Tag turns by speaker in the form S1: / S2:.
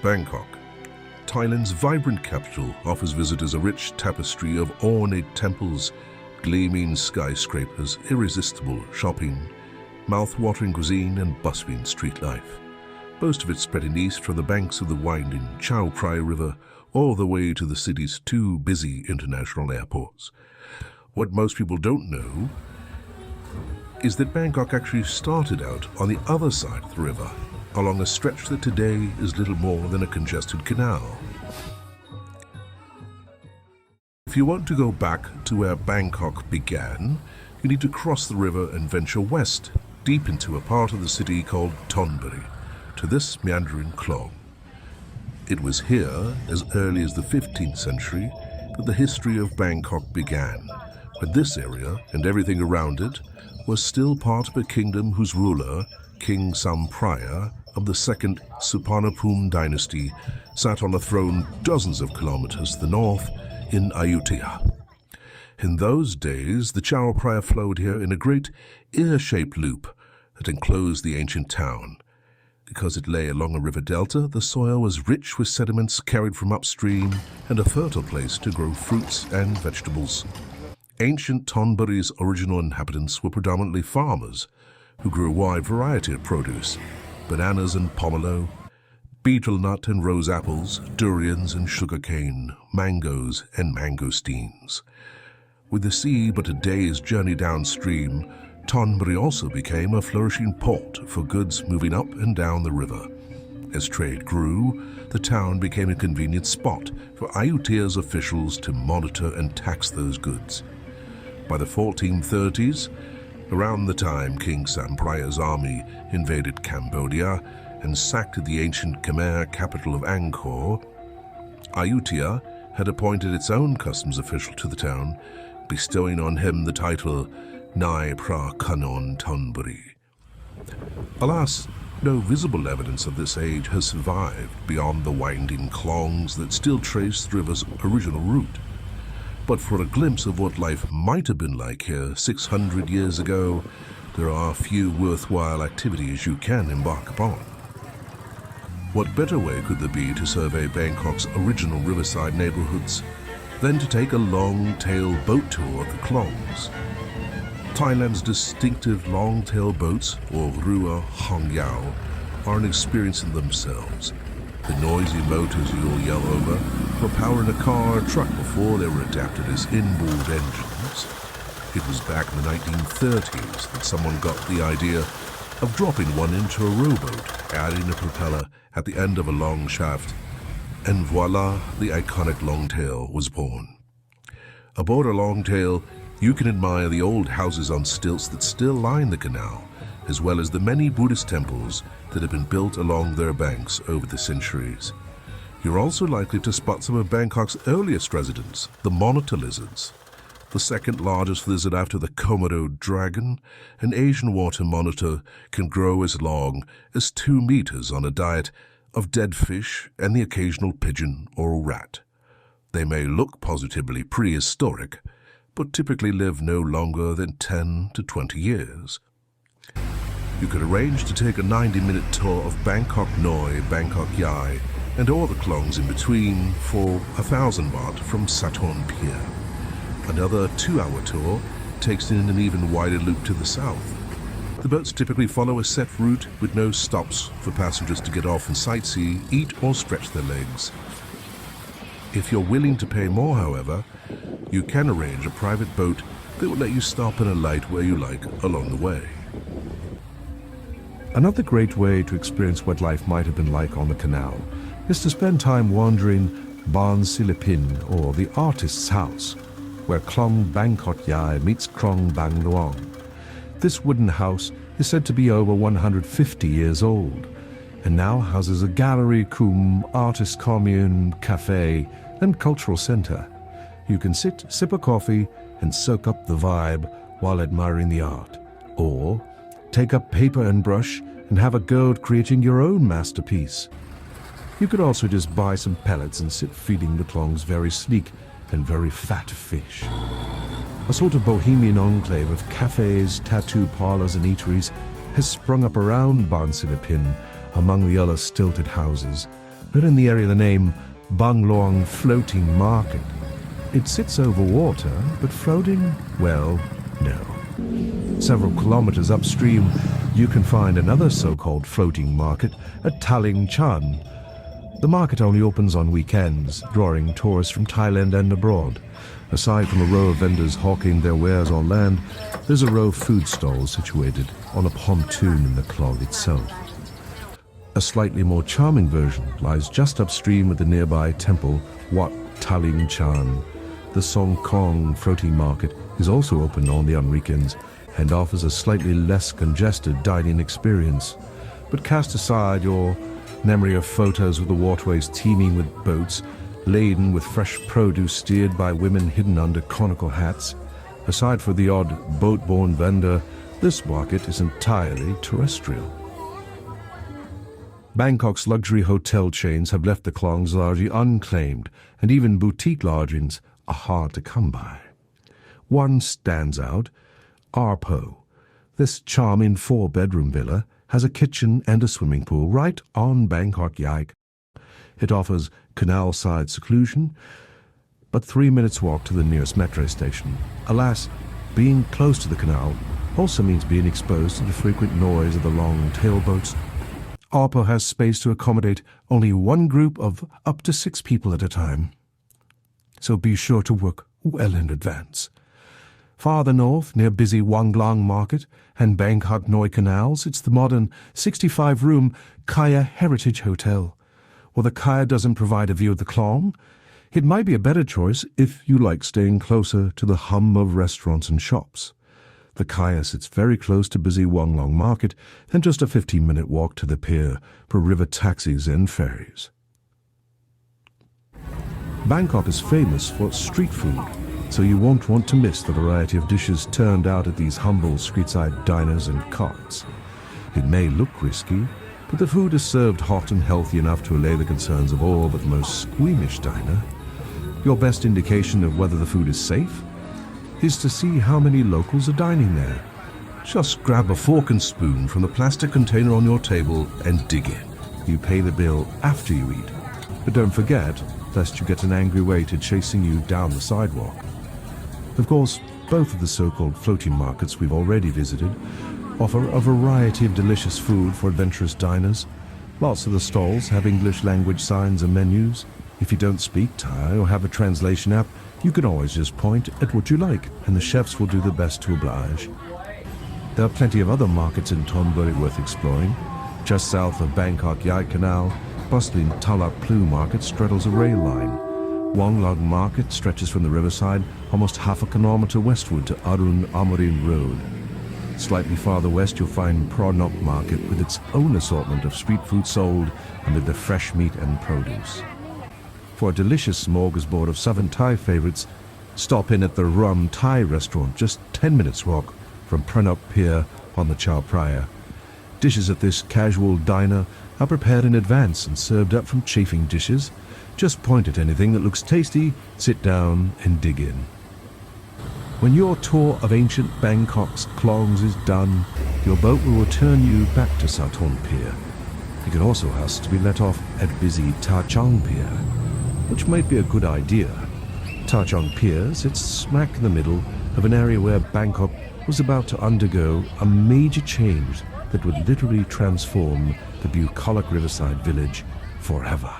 S1: Bangkok. Thailand's vibrant capital offers visitors a rich tapestry of ornate temples, gleaming skyscrapers, irresistible shopping, mouth-watering cuisine and bustling street life. Most of it spreading east from the banks of the winding Chao Phraya River all the way to the city's two busy international airports. What most people don't know is that Bangkok actually started out on the other side of the river, along a stretch that today is little more than a congested canal. If you want to go back to where Bangkok began, you need to cross the river and venture west, deep into a part of the city called Thonburi, to this meandering clong. It was here, as early as the 15th century, that the history of Bangkok began, when this area and everything around it was still part of a kingdom whose ruler, King Sampraya of the second Suwannaram dynasty, sat on a throne dozens of kilometers to the north in Ayutthaya. In those days, the Chao Phraya flowed here in a great ear-shaped loop that enclosed the ancient town. Because it lay along a river delta, the soil was rich with sediments carried from upstream and a fertile place to grow fruits and vegetables. Ancient Thonburi's original inhabitants were predominantly farmers who grew a wide variety of produce: bananas and pomelo, betel nut and rose apples, durians and sugarcane, mangoes and mangosteens. With the sea but a day's journey downstream, Thonburi also became a flourishing port for goods moving up and down the river. As trade grew, the town became a convenient spot for Ayutthaya's officials to monitor and tax those goods. By the 1430s, around the time King Sampraya's army invaded Cambodia and sacked the ancient Khmer capital of Angkor, Ayutthaya had appointed its own customs official to the town, bestowing on him the title Nai Pra Kanon Thonburi. Alas, no visible evidence of this age has survived beyond the winding clongs that still trace the river's original route. But for a glimpse of what life might have been like here 600 years ago, there are few worthwhile activities you can embark upon. What better way could there be to survey Bangkok's original riverside neighborhoods than to take a long-tail boat tour of the clongs? Thailand's distinctive long-tail boats, or rua hongyao, are an experience in themselves. The noisy motors you'll yell over were powering a car or truck before they were adapted as inboard engines. It was back in the 1930s that someone got the idea of dropping one into a rowboat, adding a propeller at the end of a long shaft, and voila, the iconic Longtail was born. Aboard a Longtail, you can admire the old houses on stilts that still line the canal, as well as the many Buddhist temples that have been built along their banks over the centuries. You're also likely to spot some of Bangkok's earliest residents, the monitor lizards. The second largest lizard after the Komodo dragon, an Asian water monitor can grow as long as 2 meters on a diet of dead fish and the occasional pigeon or rat. They may look positively prehistoric, but typically live no longer than 10 to 20 years. You could arrange to take a 90-minute tour of Bangkok Noi, Bangkok Yai, and all the clongs in between for 1,000 baht from Sathorn Pier. Another 2-hour tour takes in an even wider loop to the south. The boats typically follow a set route with no stops for passengers to get off and sightsee, eat or stretch their legs. If you're willing to pay more, however, you can arrange a private boat that will let you stop and alight where you like along the way.
S2: Another great way to experience what life might have been like on the canal is to spend time wandering Baan Silapin, or the artist's house, where Klong Bangkok Yai meets Krong Bang Luang. This wooden house is said to be over 150 years old, and now houses a gallery cum artist commune, cafe, and cultural center. You can sit, sip a coffee, and soak up the vibe while admiring the art. Or take up paper and brush and have a go at creating your own masterpiece. You could also just buy some pellets and sit feeding the Klong's very sleek and very fat fish. A sort of bohemian enclave of cafes, tattoo parlors, and eateries has sprung up around Baan Silapin among the other stilted houses, in the area the name Bangkok Floating Market. It sits over water, but floating, well, no. Several kilometers upstream, you can find another so-called floating market at Taling Chan. The market only opens on weekends, drawing tourists from Thailand and abroad. Aside from a row of vendors hawking their wares on land, there's a row of food stalls situated on a pontoon in the clog itself. A slightly more charming version lies just upstream at the nearby temple Wat Taling Chan. The Song Kong floating market is also open on the weekends and offers a slightly less congested dining experience. But cast aside your memory of photos of the waterways teeming with boats, laden with fresh produce steered by women hidden under conical hats. Aside for the odd boat-borne vendor, this market is entirely terrestrial. Bangkok's luxury hotel chains have left the klongs largely unclaimed, and even boutique lodgings are hard to come by. One stands out, Arpo. This charming 4-bedroom villa has a kitchen and a swimming pool right on Bangkok Noi. It offers canal-side seclusion, but 3 minutes walk to the nearest metro station. Alas, being close to the canal also means being exposed to the frequent noise of the Longtail boats. Arpo has space to accommodate only one group of up to 6 people at a time, so be sure to work well in advance. Farther north, near busy Wanglang Market and Bangkok Noi canals, it's the modern 65-room Kaya Heritage Hotel. While the Kaya doesn't provide a view of the Klong, it might be a better choice if you like staying closer to the hum of restaurants and shops. The Kaya sits very close to busy Wanglang Market and just a 15-minute walk to the pier for river taxis and ferries. Bangkok is famous for street food, so you won't want to miss the variety of dishes turned out at these humble street-side diners and carts. It may look risky, but the food is served hot and healthy enough to allay the concerns of all but the most squeamish diner. Your best indication of whether the food is safe is to see how many locals are dining there. Just grab a fork and spoon from the plastic container on your table and dig in. You pay the bill after you eat, but don't forget, lest you get an angry waiter chasing you down the sidewalk. Of course, both of the so-called floating markets we've already visited offer a variety of delicious food for adventurous diners. Lots of the stalls have English language signs and menus. If you don't speak Thai or have a translation app, you can always just point at what you like, and the chefs will do their best to oblige. There are plenty of other markets in Thonburi worth exploring. Just south of Bangkok Noi Canal, bustling Talak Plu Market straddles a rail line. Wanglang Market stretches from the riverside almost half a kilometer westward to Arun Amarin Road. Slightly farther west you'll find Pronok Market with its own assortment of street food sold amid the fresh meat and produce. For a delicious smorgasbord of southern Thai favorites, stop in at the Rum Thai restaurant just 10 minutes walk from Pronok Pier on the Chao Phraya. Dishes at this casual diner are prepared in advance and served up from chafing dishes. Just point at anything that looks tasty, sit down and dig in. When your tour of ancient Bangkok's klongs is done, your boat will return you back to Sathorn Pier. You can also ask to be let off at busy Ta Chang Pier, which might be a good idea. Ta Chang Pier sits smack in the middle of an area where Bangkok was about to undergo a major change that would literally transform the bucolic riverside village forever.